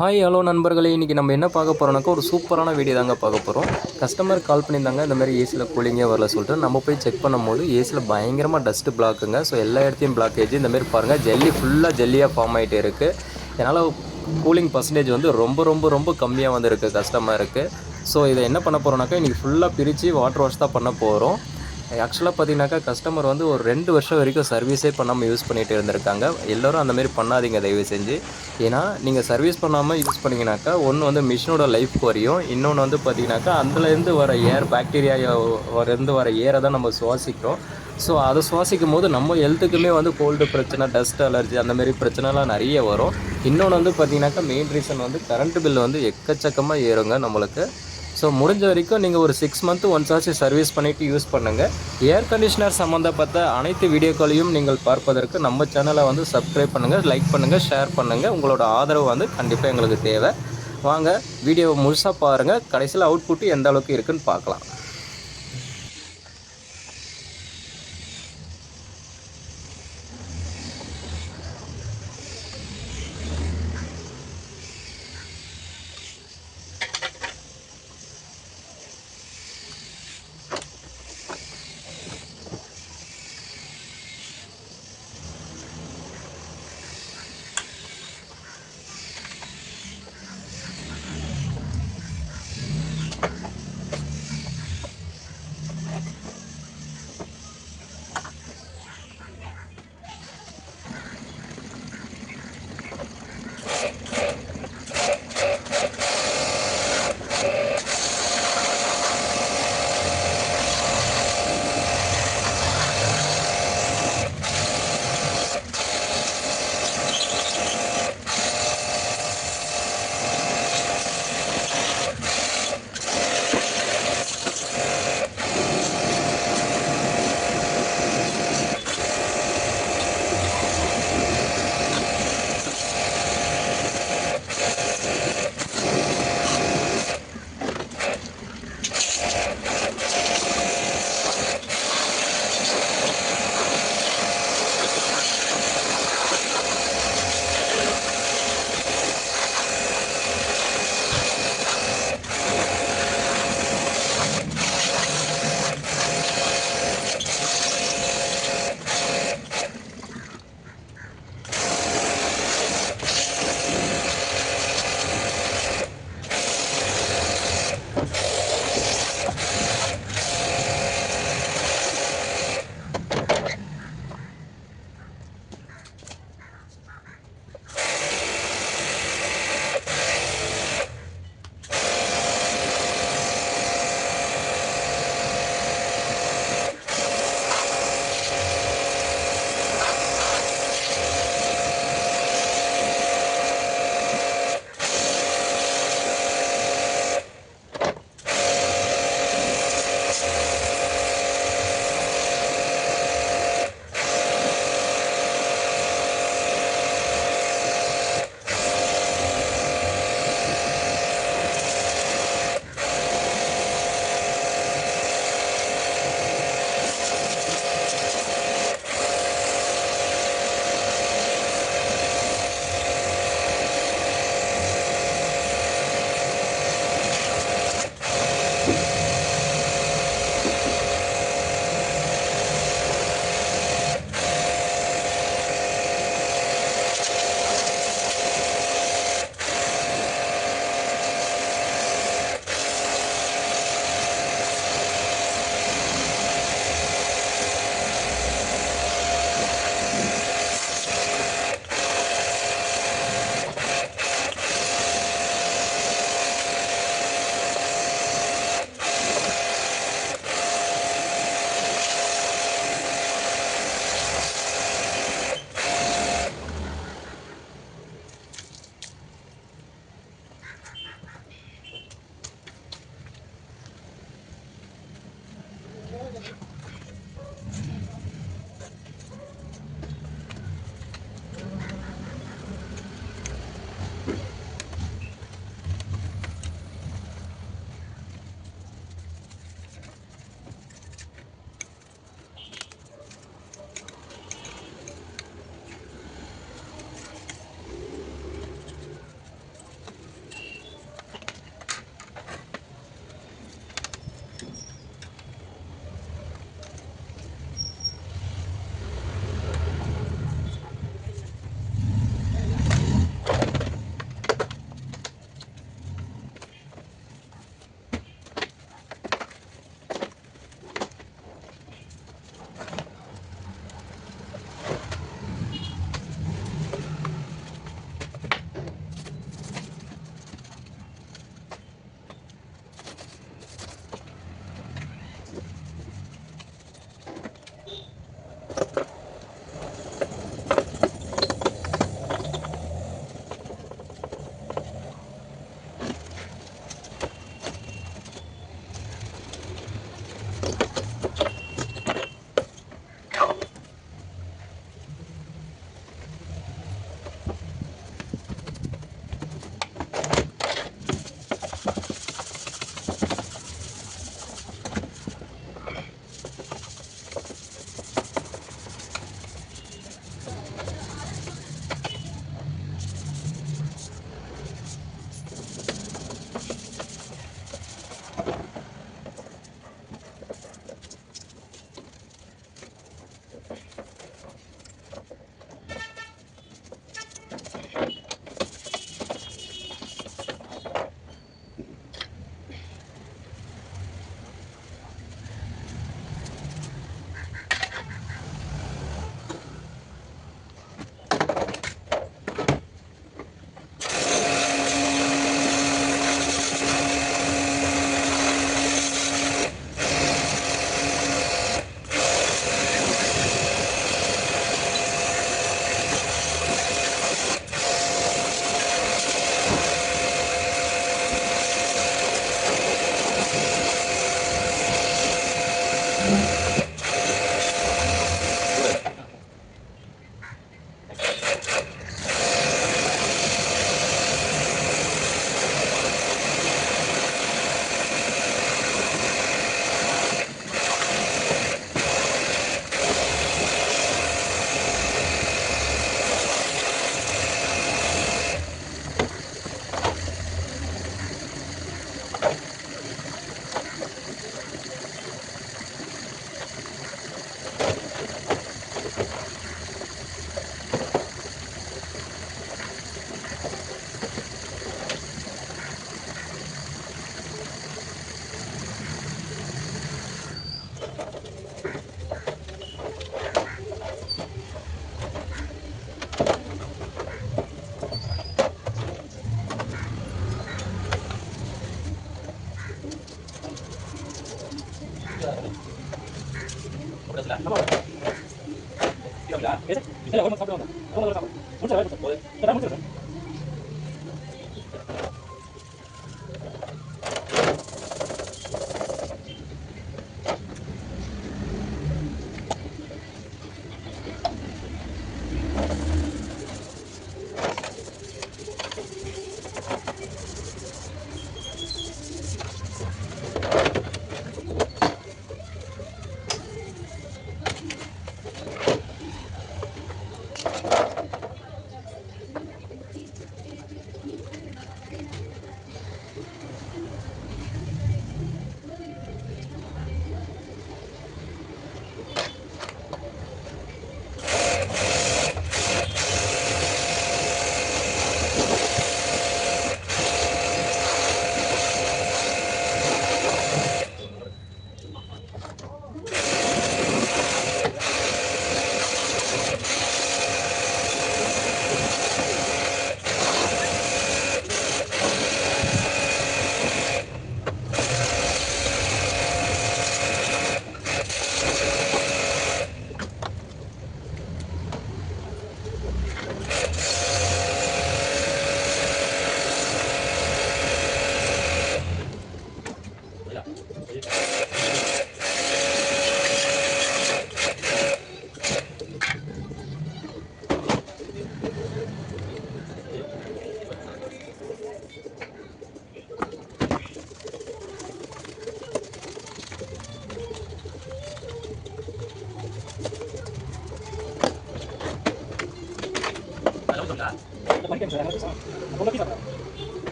Hi hello நண்பர்களே, இன்றைக்கி நம்ம என்ன பார்க்க போகிறோம்னாக்கா ஒரு சூப்பரான வீடியோ தாங்க பார்க்க போகிறோம். கஸ்டமர் கால் பண்ணியிருந்தாங்க, இந்த மாதிரி ஏசியில் கூலிங்கே வரல சொல்லிட்டு. நம்ம போய் செக் பண்ணும்போது ஏசியில் பயங்கரமாக டஸ்ட்டு பிளாக்குங்க. ஸோ எல்லா இடத்தையும் பிளாக்கேஜ். இந்தமாரி பாருங்கள், ஜல்லி ஃபுல்லாக ஜல்லியாக ஃபார்ம் ஆகிட்டு இருக்குது. அதனால் கூலிங் பர்சன்டேஜ் வந்து ரொம்ப ரொம்ப ரொம்ப கம்மியாக வந்துருக்கு கஸ்டமருக்கு. ஸோ இதை என்ன பண்ண போகிறோம்னாக்கா இன்றைக்கி ஃபுல்லாக பிரித்து வாட்டர் வாஷ் தான் பண்ண போகிறோம். ஆக்சுவலாக பார்த்தீங்கன்னாக்கா கஸ்டமர் வந்து ஒரு 2 வருஷம் வரைக்கும் சர்வீஸே பண்ணாமல் யூஸ் பண்ணிகிட்டு இருந்திருக்காங்க. எல்லோரும் அந்தமாரி பண்ணாதீங்க தயவு செஞ்சு. ஏன்னா நீங்கள் சர்வீஸ் பண்ணாமல் யூஸ் பண்ணிங்கனாக்கா ஒன்று வந்து மிஷினோட லைஃப் குறையும். இன்னொன்று வந்து பார்த்தீங்கன்னாக்கா அதுலேருந்து வர ஏர் பாக்டீரியா வர ஏரை தான் நம்ம சுவாசிக்கிறோம். ஸோ அதை சுவாசிக்கும் போது நம்ம ஹெல்த்துக்குமே வந்து கோல்டு பிரச்சனை, டஸ்ட் அலர்ஜி அந்தமாரி பிரச்சனைலாம் நிறைய வரும். இன்னொன்று வந்து பார்த்தீங்கன்னாக்கா மெயின் ரீசன் வந்து கரண்ட் பில் வந்து எக்கச்சக்கமாக ஏறுங்க நம்மளுக்கு. ஸோ முடிஞ்ச வரைக்கும் நீங்கள் ஒரு 6 மந்த் ஒன்ஸ் ஆச்சு சர்வீஸ் பண்ணிவிட்டு யூஸ் பண்ணுங்கள். ஏர் கண்டிஷனர் சம்மந்தப்பட்ட அனைத்து வீடியோக்களையும் நீங்கள் பார்ப்பதற்கு நம்ம சேனலை வந்து சப்ஸ்கிரைப் பண்ணுங்கள், லைக் பண்ணுங்கள், ஷேர் பண்ணுங்கள். உங்களோட ஆதரவு வந்து கண்டிப்பாக எங்களுக்கு தேவை. வாங்க வீடியோவை முழுசாக பாருங்கள். கடைசியில் அவுட்புட்டு எந்த அளவுக்கு இருக்குதுன்னு பார்க்கலாம்.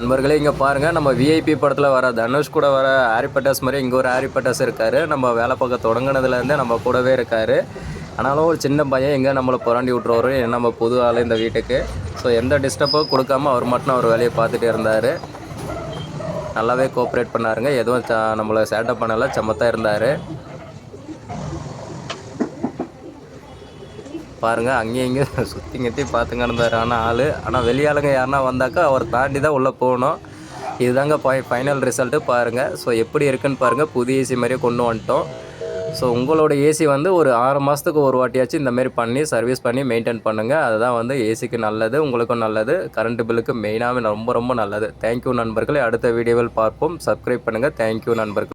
நண்பர்களே இங்கே பாருங்கள், நம்ம விஐபி படத்தில் வர தனுஷ் கூட வர ஹாரி பட்டாஸ் மாதிரி இங்கே ஒரு ஹாரி பட்டாஸ் இருக்கார். நம்ம வேலை பார்க்க தொடங்கினதுலேருந்தே நம்ம கூடவே இருக்கார். ஆனாலும் ஒரு சின்ன பையன் எங்கே நம்மளை புராண்டி விட்ருவாரு, நம்ம புது ஆள் இந்த வீட்டுக்கு. ஸோ எந்த டிஸ்டர்பும் கொடுக்காம அவர் மட்டும் அவர் வேலையை பார்த்துட்டு இருந்தார். நல்லாவே கோஆப்ரேட் பண்ணாருங்க. எதுவும் நம்மளை சேட்டப் பண்ணலை, சமத்தாக இருந்தார். பாருங்கள், அங்கேயும் இங்கேயும் சுற்றி கட்டி பார்த்துங்க இருந்தார். ஆனால் வெளியாளுங்க யாருன்னா வந்தாக்கா அவர் தாண்டி தான் உள்ளே போகணும். இதுதாங்க ஃபைனல் ரிசல்ட்டு பாருங்கள். ஸோ எப்படி இருக்குன்னு பாருங்கள். புது ஏசி மாதிரியே கொண்டு வந்துட்டோம். ஸோ உங்களோட ஏசி வந்து ஒரு 6 மாதத்துக்கு ஒரு வாட்டியாச்சும் இந்தமாரி பண்ணி சர்வீஸ் பண்ணி மெயின்டைன் பண்ணுங்கள். அதுதான் வந்து ஏசிக்கு நல்லது, உங்களுக்கும் நல்லது, கரண்ட் பில்லுக்கு மெயினாகவே ரொம்ப ரொம்ப நல்லது. தேங்க்யூ நண்பர்களே. அடுத்த வீடியோவில் பார்ப்போம். சப்ஸ்கிரைப் பண்ணுங்கள். தேங்க்யூ நண்பர்கள்.